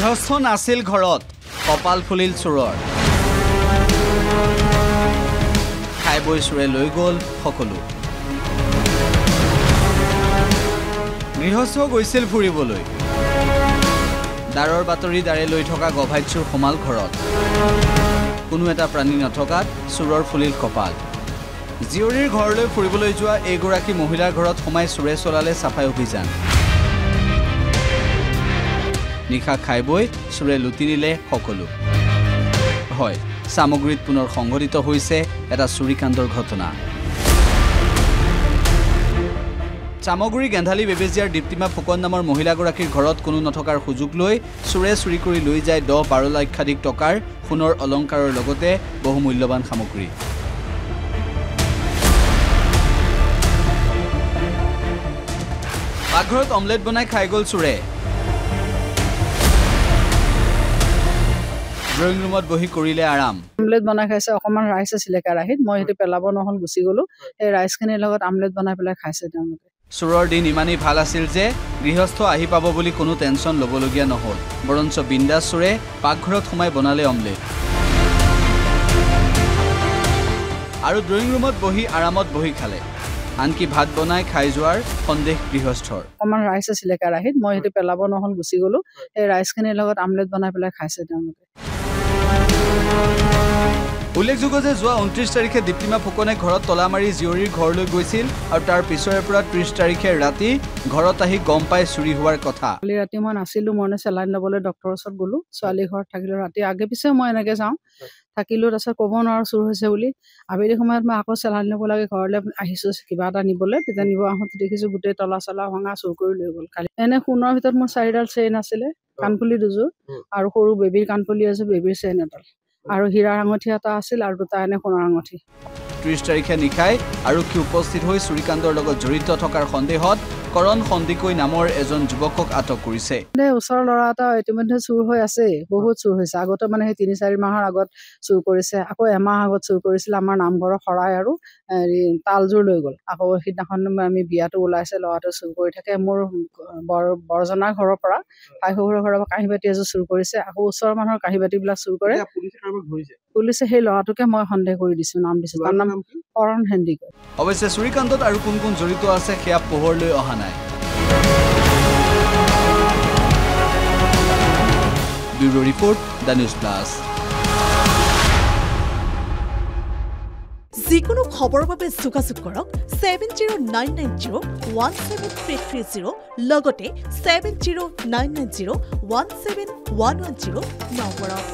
গৃহস্থ নাছিল ঘৰত কপাল ফুলিল চোৰৰ খাই বৈ চোৰে লৈ গ'ল সকলো গৃহস্থ গৈছিল ফুৰিবলৈ দাৰৰ বাতৰি দাৰে লৈ থকা গভাইচুৰ সমাল ঘৰত কোনো এটা প্ৰাণী নথকাত চোৰৰ ফুলিল কপাল জিয়ৰীৰ ঘৰলৈ ফুৰিবলৈ যোৱা এগৰাকী মহিলাৰ ঘৰত সোমাই চোৰে চলালে চাফাই অভিযান নিশা খাই বৈ চোৰে লুটি নিলে সকলো হয় সামগ্ৰীত পুনৰ সংঘটিত হৈছে এটা চুৰিকাণ্ডৰ ঘটনা চামগুৰি গেন্ধালী বেবেজিয়াৰ দীপ্তিমা ফুকন নামৰ মহিলাগৰাকীৰ ঘৰত কোনো নথকাৰ সুযোগ লৈ চোৰে চুৰি কৰি লৈ যায় 10-12 লক্ষাধিক টকাৰ সোণৰ অলংকাৰৰ লগতে বহু মূল্যৱান সামগ্ৰী পাকঘৰত অমলেট বনাই খাই গ'ল চোৰে ড্ৰয়িং ৰুমত বহি কৰিলে আৰাম আমলেট বনাই খাইছে অকমান ৰাইচ আছিল কেৰাহীত মই হেতু পেলাব নহল গুছি গলো এই ৰাইচখিনিৰ লগত আমলেট বনাই পেলাই খাইছে তেওঁলোকে চোৰৰ দিন ইমানেই ভাল আছিল যে গৃহস্থ আহি পাব বুলি কোনো টেনচন ল'বলগীয়া নহল বৰঞ্চ বিন্দাস চোৰে পাকঘৰত সোমাই বনালে অমলেট আৰু ড্ৰয়িং ৰুমত বহি আৰামত বহি খালে আনকি ভাত বনাই খাই যোৱাৰ সন্দেহ গৃহস্থৰ অকমান ৰাইচ আছিল কেৰাহীত মই হেতু পেলাব নহল গুছি গলো এই ৰাইচখিনিৰ লগত আমলেট বনাই পেলাই খাইছে তেওঁলোকে উল্লেখযোগ্য যে যোৱা 29 তাৰিখে দীপ্তিমা ফুকনে ঘৰত তলা মাৰি জিয়ৰীৰ ঘৰলৈ গৈছিল আৰু তাৰ পিছৰে পৰা 30 তাৰিখে ৰাতি ঘৰত আহি গম পাই চুৰি হোৱাৰ কথা কালি ৰাতি মই নাছিলো মই চেলাইন ল'বলৈ ডক্টৰৰ ওচৰত গলো ছোৱালী ঘৰত থাকিলো ৰাতি আগে পিছে মই এনেকে যাওঁ থাকিলো তাৰপিছত ক'ব নোৱাৰো চুৰ হৈছে বুলি আবেলি সময়ত মই আকৌ চেলাইন ল'ব লাগে ঘৰলৈ আহিছো কিবা এটা নিবলৈ তেতিয়া নিব আহোঁতে দেখিছো গোটেই তলা চলা ভঙা চুৰ কৰি লৈ গ'ল কালি এনে সোণৰ ভিতৰত মোৰ 4ডাল চেইন আছিলে কাণফুলি দুযোৰ আৰু সৰু বেবীৰ কাণফুলি আছে বেবীৰ চেইন এডাল আৰু হীৰাৰ আঙঠি এটা আছিল আৰু দুটা এনে সোণৰ আঙঠি 30 তাৰিখে নিশাই আৰক্ষী উপস্থিত হৈ চুৰিকাণ্ডৰ লগত জড়িত থকাৰ সন্দেহত কৰণ সন্দিকৈ নামৰ এজন যুৱকক আটক কৰিছে ওচৰৰ ল'ৰা এটা ইতিমধ্যে চুৰ হৈ আছে বহুত চুৰ হৈছে আগতে মানে সেই 3-4 মাহৰ আগত চুৰ কৰিছে আকৌ এমাহ আগত চুৰ কৰিছিল আমাৰ নামঘৰৰ শৰাই আৰু তালযোৰ লৈ গ'ল আকৌ সিদিনাখন আমি বিয়াটো ওলাইছে ল'ৰাটো চুৰ কৰি থাকে মোৰ বৰজনাৰ ঘৰৰ পৰা ভাই শহুৰৰ ঘৰৰ পৰা কাঁহী বাতি এযোৰ চুৰ কৰিছে আকৌ ওচৰৰ মানুহৰ কাঁহী বাতিবিলাক চুৰ কৰে পুলিচে সেই ল'ৰাটোকে মই সন্দেহ কৰি দিছো নাম দিছো তাৰ নাম কৰণ হেণ্ডিকৈ অৱশ্যে চুৰিকাণ্ডত আৰু কোন কোন জড়িত আছে সেয়া পোহৰলৈ অহা নাই bureau report the news plus যিকোনো খবৰৰ বাবে যোগাযোগ কৰক 7099017330 লগতে 7099017110 নম্বৰত